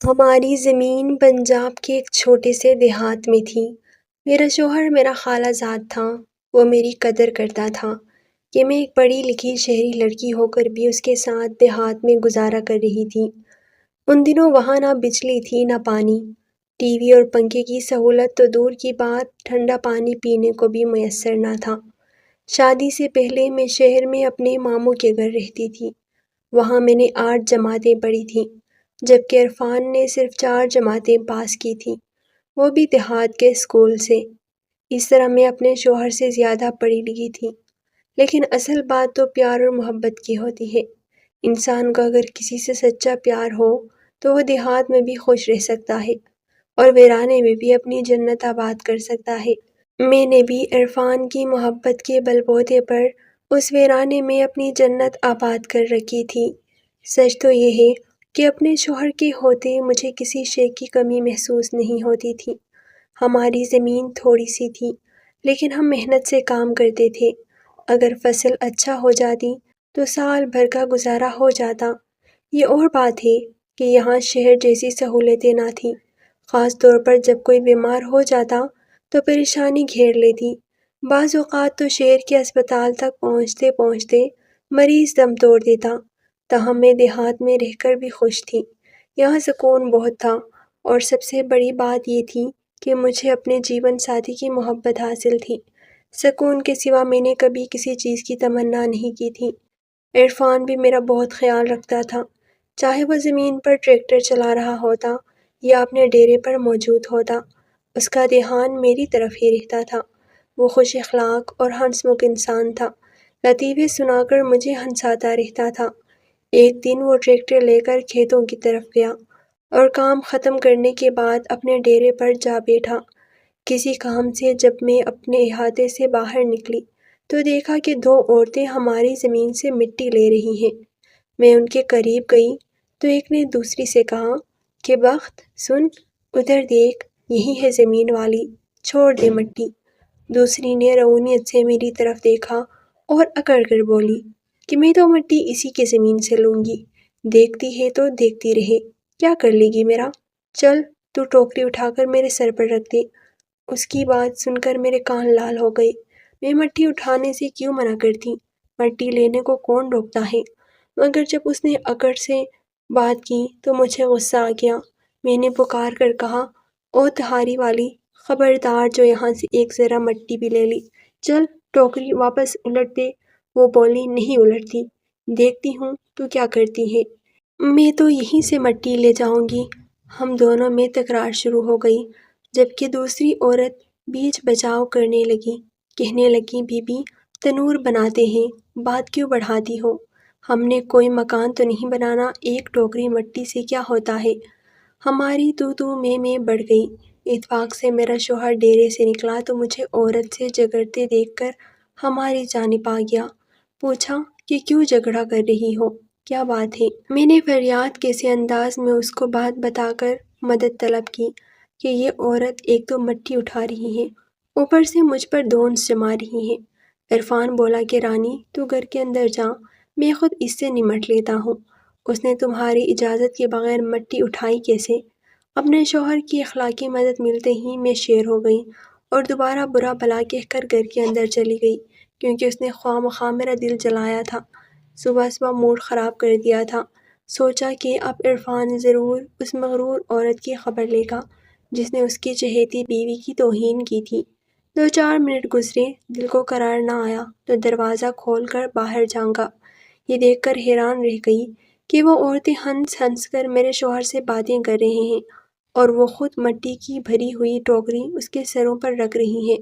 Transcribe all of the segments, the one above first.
ہماری زمین پنجاب کے ایک چھوٹے سے دیہات میں تھی۔ میرا شوہر میرا خالہ زاد تھا۔ وہ میری قدر کرتا تھا کہ میں ایک پڑھی لکھی شہری لڑکی ہو کر بھی اس کے ساتھ دیہات میں گزارا کر رہی تھی۔ ان دنوں وہاں نہ بجلی تھی نہ پانی، ٹی وی اور پنکھے کی سہولت تو دور کی بات، ٹھنڈا پانی پینے کو بھی میسر نہ تھا۔ شادی سے پہلے میں شہر میں اپنے ماموں کے گھر رہتی تھی۔ وہاں میں نے 8 جماعتیں پڑھی تھیں، جبکہ عرفان نے صرف 4 جماعتیں پاس کی تھیں، وہ بھی دیہات کے اسکول سے۔ اس طرح میں اپنے شوہر سے زیادہ پڑھی لکھی تھی۔ لیکن اصل بات تو پیار اور محبت کی ہوتی ہے۔ انسان کو اگر کسی سے سچا پیار ہو تو وہ دیہات میں بھی خوش رہ سکتا ہے اور ویرانے میں بھی اپنی جنت آباد کر سکتا ہے۔ میں نے بھی عرفان کی محبت کے بل بوتے پر اس ویرانے میں اپنی جنت آباد کر رکھی تھی۔ سچ تو یہ ہے کہ اپنے شوہر کے ہوتے مجھے کسی شے کی کمی محسوس نہیں ہوتی تھی۔ ہماری زمین تھوڑی سی تھی، لیکن ہم محنت سے کام کرتے تھے۔ اگر فصل اچھا ہو جاتی تو سال بھر کا گزارا ہو جاتا۔ یہ اور بات ہے کہ یہاں شہر جیسی سہولتیں نہ تھیں۔ خاص طور پر جب کوئی بیمار ہو جاتا تو پریشانی گھیر لیتی۔ بعض اوقات تو شہر کے اسپتال تک پہنچتے پہنچتے مریض دم توڑ دیتا۔ تاہم میں دیہات میں رہ کر بھی خوش تھی۔ یہاں سکون بہت تھا، اور سب سے بڑی بات یہ تھی کہ مجھے اپنے جیون ساتھی کی محبت حاصل تھی۔ سکون کے سوا میں نے کبھی کسی چیز کی تمنا نہیں کی تھی۔ عرفان بھی میرا بہت خیال رکھتا تھا، چاہے وہ زمین پر ٹریکٹر چلا رہا ہوتا یا اپنے ڈیرے پر موجود ہوتا۔ اس کا دھیان میری طرف ہی رہتا تھا۔ وہ خوش اخلاق اور ہنس مکھ انسان تھا، لطیفے سنا کر مجھے ہنساتا رہتا تھا۔ ایک دن وہ ٹریکٹر لے کر کھیتوں کی طرف گیا اور کام ختم کرنے کے بعد اپنے ڈیرے پر جا بیٹھا۔ کسی کام سے جب میں اپنے احاطے سے باہر نکلی تو دیکھا کہ 2 عورتیں ہماری زمین سے مٹی لے رہی ہیں۔ میں ان کے قریب گئی تو ایک نے دوسری سے کہا کہ بخت سن، ادھر دیکھ، یہی ہے زمین والی، چھوڑ دے مٹی۔ دوسری نے روونیت سے میری طرف دیکھا اور اکڑ کر بولی کہ میں تو مٹی اسی کی زمین سے لوں گی، دیکھتی ہے تو دیکھتی رہے، کیا کر لے گی میرا؟ چل تو ٹوکری اٹھا کر میرے سر پر رکھ دے۔ اس کی بات سن کر میرے کان لال ہو گئے۔ میں مٹی اٹھانے سے کیوں منع کرتی؟ مٹی لینے کو کون روکتا ہے؟ مگر جب اس نے اکڑ سے بات کی تو مجھے غصہ آ گیا۔ میں نے پکار کر کہا، او تہاری والی، خبردار جو یہاں سے ایک ذرا مٹی بھی لے لی، چل ٹوکری واپس الٹ دے۔ وہ بولی، نہیں الٹتی، دیکھتی ہوں تو کیا کرتی ہے، میں تو یہیں سے مٹی لے جاؤں گی۔ ہم دونوں میں تکرار شروع ہو گئی، جبکہ دوسری عورت بیچ بچاؤ کرنے لگی، کہنے لگی، بی بی تنور بناتے ہیں، بات کیوں بڑھاتی ہو؟ ہم نے کوئی مکان تو نہیں بنانا، ایک ٹوکری مٹی سے کیا ہوتا ہے؟ ہماری تو میں بڑھ گئی۔ اتفاق سے میرا شوہر ڈیرے سے نکلا تو مجھے عورت سے جھگڑتے دیکھ کر ہماری جانب آ گیا۔ پوچھا کہ کیوں جھگڑا کر رہی ہو، کیا بات ہے؟ میں نے فریاد کے سے انداز میں اس کو بات بتا کر مدد طلب کی کہ یہ عورت ایک تو مٹی اٹھا رہی ہے، اوپر سے مجھ پر دونس جما رہی ہے۔ عرفان بولا کہ رانی تو گھر کے اندر جا، میں خود اس سے نمٹ لیتا ہوں۔ اس نے تمہاری اجازت کے بغیر مٹی اٹھائی کیسے؟ اپنے شوہر کی اخلاقی مدد ملتے ہی میں شیر ہو گئی اور دوبارہ برا بھلا کہہ کر گھر کے اندر چلی گئی، کیونکہ اس نے خواہ مخواہ میرا دل جلایا تھا۔ صبح موڈ خراب کر دیا تھا۔ سوچا کہ اب عرفان ضرور اس مغرور عورت کی خبر لے گا جس نے اس کی چہیتی بیوی کی توہین کی تھی۔ 2-4 منٹ گزرے، دل کو قرار نہ آیا تو دروازہ کھول کر باہر جھانکا۔ یہ دیکھ کر حیران رہ گئی کہ وہ عورتیں ہنس ہنس کر میرے شوہر سے باتیں کر رہے ہیں اور وہ خود مٹی کی بھری ہوئی ٹوکری اس کے سروں پر رکھ رہی ہیں۔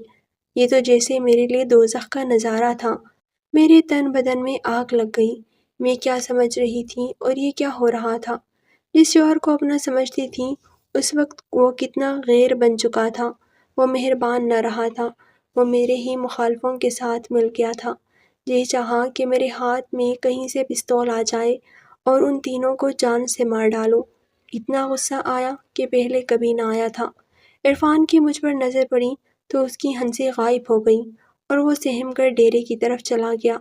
یہ تو جیسے میرے لیے دوزخ کا نظارہ تھا۔ میرے تن بدن میں آگ لگ گئی۔ میں کیا سمجھ رہی تھی اور یہ کیا ہو رہا تھا؟ جس شوہر کو اپنا سمجھتی تھی اس وقت وہ کتنا غیر بن چکا تھا۔ وہ مہربان نہ رہا تھا، وہ میرے ہی مخالفوں کے ساتھ مل گیا تھا۔ جی چاہا کہ میرے ہاتھ میں کہیں سے پستول آ جائے اور ان تینوں کو جان سے مار ڈالوں۔ اتنا غصہ آیا کہ پہلے کبھی نہ آیا تھا۔ عرفان کی مجھ پر نظر پڑی تو اس کی ہنسی غائب ہو گئی اور وہ سہم کر ڈیرے کی طرف چلا گیا۔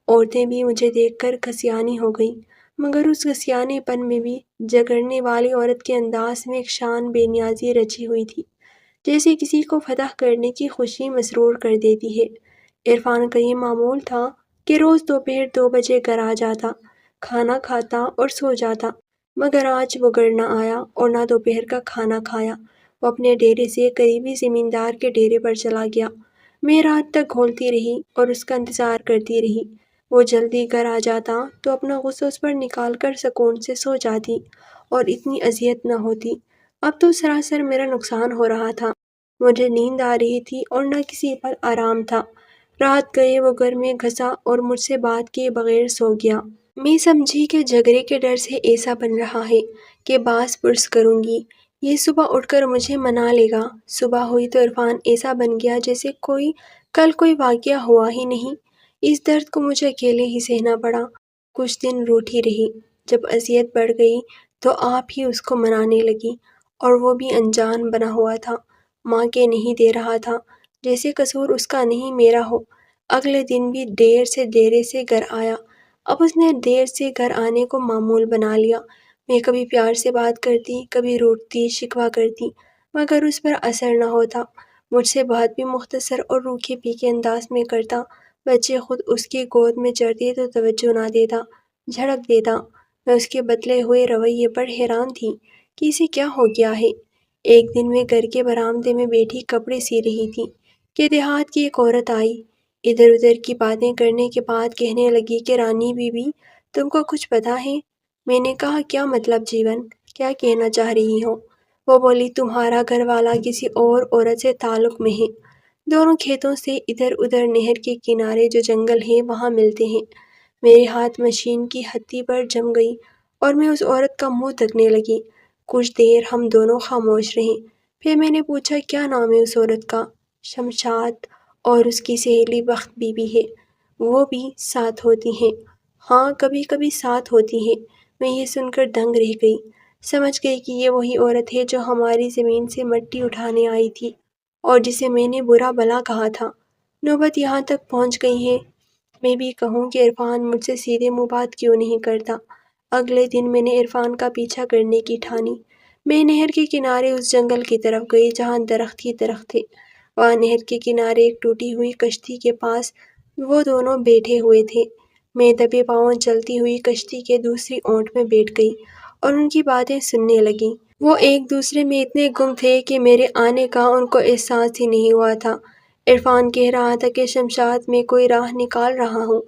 عورتیں بھی مجھے دیکھ کر کھسیانی ہو گئیں۔ مگر اس گسیانے پن میں بھی جگڑنے والی عورت کے انداز میں ایک شان بے نیازی رچی ہوئی تھی، جیسے کسی کو فتح کرنے کی خوشی مسرور کر دیتی ہے۔ عرفان کا یہ معمول تھا کہ روز دوپہر 2 بجے گھر آ جاتا، کھانا کھاتا اور سو جاتا، مگر آج وہ گھر نہ آیا اور نہ دوپہر کا کھانا کھایا۔ وہ اپنے ڈیرے سے قریبی زمیندار کے ڈیرے پر چلا گیا۔ میں رات تک گھولتی رہی اور اس کا انتظار کرتی رہی۔ وہ جلدی گھر آ جاتا تو اپنا غصہ اس پر نکال کر سکون سے سو جاتی اور اتنی اذیت نہ ہوتی۔ اب تو سراسر میرا نقصان ہو رہا تھا۔ مجھے نیند آ رہی تھی اور نہ کسی پر آرام تھا۔ رات گئے وہ گھر میں گھسا اور مجھ سے بات کیے بغیر سو گیا۔ میں سمجھی کہ جھگڑے کے ڈر سے ایسا بن رہا ہے کہ باز پرس کروں گی، یہ صبح اٹھ کر مجھے منا لے گا۔ صبح ہوئی تو عرفان ایسا بن گیا جیسے کل کوئی واقعہ ہوا ہی نہیں۔ اس درد کو مجھے اکیلے ہی سہنا پڑا۔ کچھ دن روٹھی رہی۔ جب اذیت بڑھ گئی تو آپ ہی اس کو منانے لگی، اور وہ بھی انجان بنا ہوا تھا، ماں کے نہیں دے رہا تھا، جیسے قصور اس کا نہیں میرا ہو۔ اگلے دن بھی دیر سے ڈیرے سے گھر آیا۔ اب اس نے دیر سے گھر آنے کو معمول بنا لیا۔ میں کبھی پیار سے بات کرتی، کبھی روٹتی شکوہ کرتی، مگر اس پر اثر نہ ہوتا۔ مجھ سے بات بھی مختصر اور روکھے پھیکے انداز میں کرتا۔ بچے خود اس کی گود میں چڑھتے تو توجہ نہ دیتا، جھڑک دیتا۔ میں اس کے بدلے ہوئے رویے پر حیران تھی کہ اسے کیا ہو گیا ہے۔ ایک دن میں گھر کے برآمدے میں بیٹھی کپڑے سی رہی تھی کہ دیہات کی ایک عورت آئی۔ ادھر ادھر کی باتیں کرنے کے بعد کہنے لگی کہ رانی بی بی، تم کو کچھ پتا ہے؟ میں نے کہا کیا مطلب جیون، کیا کہنا چاہ رہی ہو؟ وہ بولی تمہارا گھر والا کسی اور عورت سے تعلق میں ہے، دونوں کھیتوں سے ادھر ادھر نہر کے کنارے جو جنگل ہے وہاں ملتے ہیں۔ میرے ہاتھ مشین کی ہتھی پر جم گئی اور میں اس عورت کا منہ تکنے لگی۔ کچھ دیر ہم دونوں خاموش رہے، پھر میں نے پوچھا کیا نام ہے اس عورت کا؟ شمشاد، اور اس کی سہیلی بخت بی بی ہے، وہ بھی ساتھ ہوتی ہیں؟ ہاں کبھی کبھی ساتھ ہوتی ہیں۔ میں یہ سن کر دنگ رہ گئی، سمجھ گئی کہ یہ وہی عورت ہے جو ہماری زمین سے مٹی اٹھانے آئی تھی اور جسے میں نے برا بلا کہا تھا۔ نوبت یہاں تک پہنچ گئی ہے۔ میں بھی کہوں کہ عرفان مجھ سے سیدھے منہ بات کیوں نہیں کرتا۔ اگلے دن میں نے عرفان کا پیچھا کرنے کی ٹھانی۔ میں نہر کے کنارے اس جنگل کی طرف گئی جہاں درخت ہی درخت تھے۔ وہاں نہر کے کنارے ایک ٹوٹی ہوئی کشتی کے پاس وہ دونوں بیٹھے ہوئے تھے۔ میں دبے پاؤں چلتی ہوئی کشتی کے دوسری اونٹ میں بیٹھ گئی اور ان کی باتیں سننے لگی۔ وہ ایک دوسرے میں اتنے گم تھے کہ میرے آنے کا ان کو احساس ہی نہیں ہوا تھا۔ عرفان کہہ رہا تھا کہ شمشاد میں کوئی راہ نکال رہا ہوں،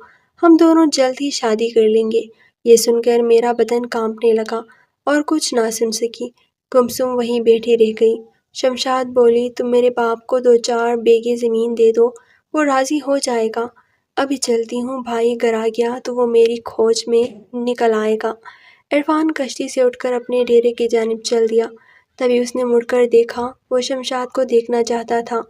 ہم دونوں جلد ہی شادی کر لیں گے۔ یہ سن کر میرا بدن کانپنے لگا اور کچھ نہ سن سکی، گمسم وہیں بیٹھی رہ گئی۔ شمشاد بولی تم میرے باپ کو 2-4 بیگھے زمین دے دو، وہ راضی ہو جائے گا۔ ابھی چلتی ہوں، بھائی گھر آ گیا تو وہ میری کھوج میں نکل آئے گا۔ عرفان کشتی سے اٹھ کر اپنے ڈیرے کی جانب چل دیا۔ تبھی اس نے مڑ کر دیکھا، وہ شمشاد کو دیکھنا چاہتا تھا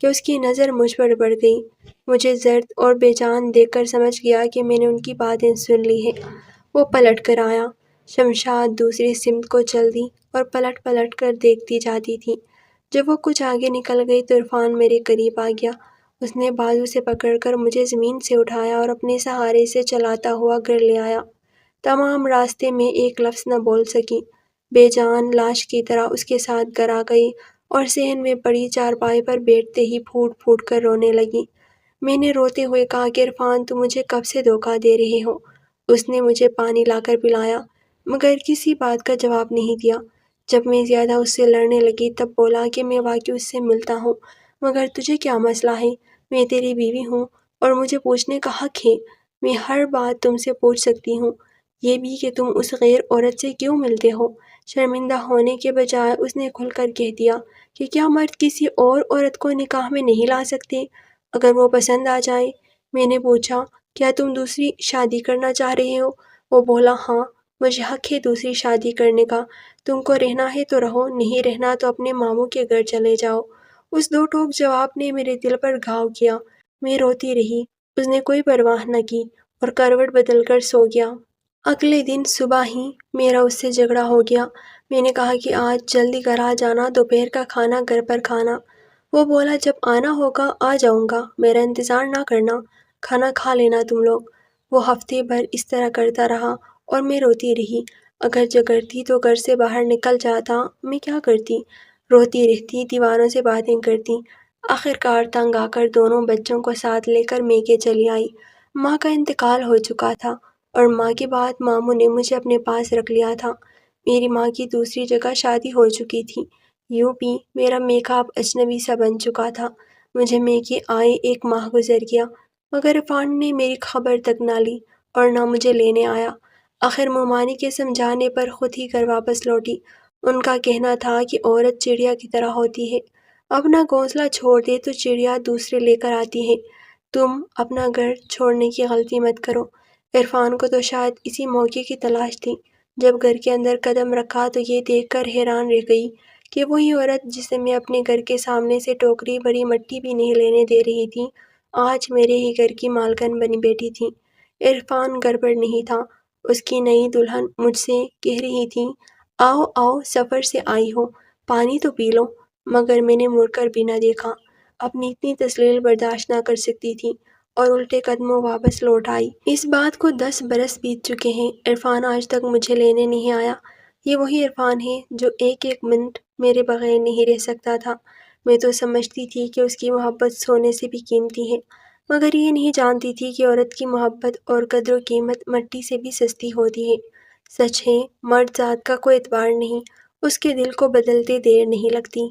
کہ اس کی نظر مجھ پر پڑ گئی۔ مجھے زرد اور بے جان دیکھ کر سمجھ گیا کہ میں نے ان کی باتیں سن لی ہیں۔ وہ پلٹ کر آیا۔ شمشاد دوسری سمت کو چل دی اور پلٹ پلٹ کر دیکھتی جاتی تھی۔ جب وہ کچھ آگے نکل گئی تو عرفان میرے قریب آ گیا۔ اس نے بازو سے پکڑ کر مجھے زمین سے اٹھایا اور اپنے سہارے سے چلاتا ہوا گھر لے آیا۔ تمام راستے میں ایک لفظ نہ بول سکی، بے جان لاش کی طرح اس کے ساتھ گھر آ گئی اور صحن میں پڑی چارپائی پر بیٹھتے ہی پھوٹ پھوٹ کر رونے لگی۔ میں نے روتے ہوئے کہا کہ عرفان تم مجھے کب سے دھوکہ دے رہے ہو؟ اس نے مجھے پانی لا کر پلایا مگر کسی بات کا جواب نہیں دیا۔ جب میں زیادہ اس سے لڑنے لگی تب بولا کہ میں واقعی اس سے ملتا ہوں، مگر تجھے کیا مسئلہ ہے؟ میں تیری بیوی ہوں اور مجھے پوچھنے کا حق ہے۔ میں ہر بات تم سے پوچھ سکتی ہوں، یہ بھی کہ تم اس غیر عورت سے کیوں ملتے ہو؟ شرمندہ ہونے کے بجائے اس نے کھل کر کہہ دیا کہ کیا مرد کسی اور عورت کو نکاح میں نہیں لا سکتے اگر وہ پسند آ جائے؟ میں نے پوچھا کیا تم دوسری شادی کرنا چاہ رہے ہو؟ وہ بولا ہاں، مجھے حق ہے دوسری شادی کرنے کا، تم کو رہنا ہے تو رہو، نہیں رہنا تو اپنے ماموں کے گھر چلے جاؤ۔ اس دو ٹوک جواب نے میرے دل پر گھاؤ کیا۔ میں روتی رہی، اس نے کوئی پرواہ نہ کی اور کروٹ بدل کر سو گیا۔ اگلے دن صبح ہی میرا اس سے جھگڑا ہو گیا۔ میں نے کہا کہ آج جلدی گھر آ جانا، دوپہر کا کھانا گھر پر کھانا۔ وہ بولا جب آنا ہوگا آ جاؤں گا، میرا انتظار نہ کرنا، کھانا کھا لینا تم لوگ۔ وہ ہفتے بھر اس طرح کرتا رہا اور میں روتی رہی۔ اگر جگرتی تو گھر سے باہر نکل جاتا، میں کیا کرتی؟ روتی رہتی، دیواروں سے باتیں کرتی۔ آخرکار تنگ آ کر دونوں بچوں کو ساتھ لے کر میکے چلی آئی۔ ماں کا انتقال ہو چکا تھا اور ماں کے بعد ماموں نے مجھے اپنے پاس رکھ لیا تھا۔ میری ماں کی دوسری جگہ شادی ہو چکی تھی۔ یوں بھی میرا میکا اب اجنبی سا بن چکا تھا۔ مجھے میکے آئے 1 ماہ گزر گیا مگر عرفان نے میری خبر تک نہ لی اور نہ مجھے لینے آیا۔ آخر ممانی کے سمجھانے پر خود ہی گھر واپس لوٹی۔ ان کا کہنا تھا کہ عورت چڑیا کی طرح ہوتی ہے، اپنا گھونسلہ چھوڑ دے تو چڑیا دوسرے لے کر آتی ہے۔ تم اپنا گھر چھوڑنے کی غلطی مت کرو۔ عرفان کو تو شاید اسی موقع کی تلاش تھی۔ جب گھر کے اندر قدم رکھا تو یہ دیکھ کر حیران رہ گئی کہ وہی عورت جسے میں اپنے گھر کے سامنے سے ٹوکری بھری مٹی بھی نہیں لینے دے رہی تھی، آج میرے ہی گھر کی مالکن بنی بیٹھی تھی۔ عرفان گھر پر نہیں تھا۔ اس کی نئی دلہن مجھ سے کہہ رہی تھی، آؤ آؤ، سفر سے آئی ہو، پانی تو پی لو، مگر میں نے مڑ کر بھی نہ دیکھا۔ اپنی اتنی تذلیل برداشت نہ کر سکتی تھی اور الٹے قدموں واپس لوٹ آئی۔ اس بات کو 10 برس بیت چکے ہیں، عرفان آج تک مجھے لینے نہیں آیا۔ یہ وہی عرفان ہے جو ایک منٹ میرے بغیر نہیں رہ سکتا تھا۔ میں تو سمجھتی تھی کہ اس کی محبت سونے سے بھی قیمتی ہے، مگر یہ نہیں جانتی تھی کہ عورت کی محبت اور قدر و قیمت مٹی سے بھی سستی ہوتی ہے۔ سچ ہے، مرد ذات کا کوئی اعتبار نہیں، اس کے دل کو بدلتے دیر نہیں لگتی۔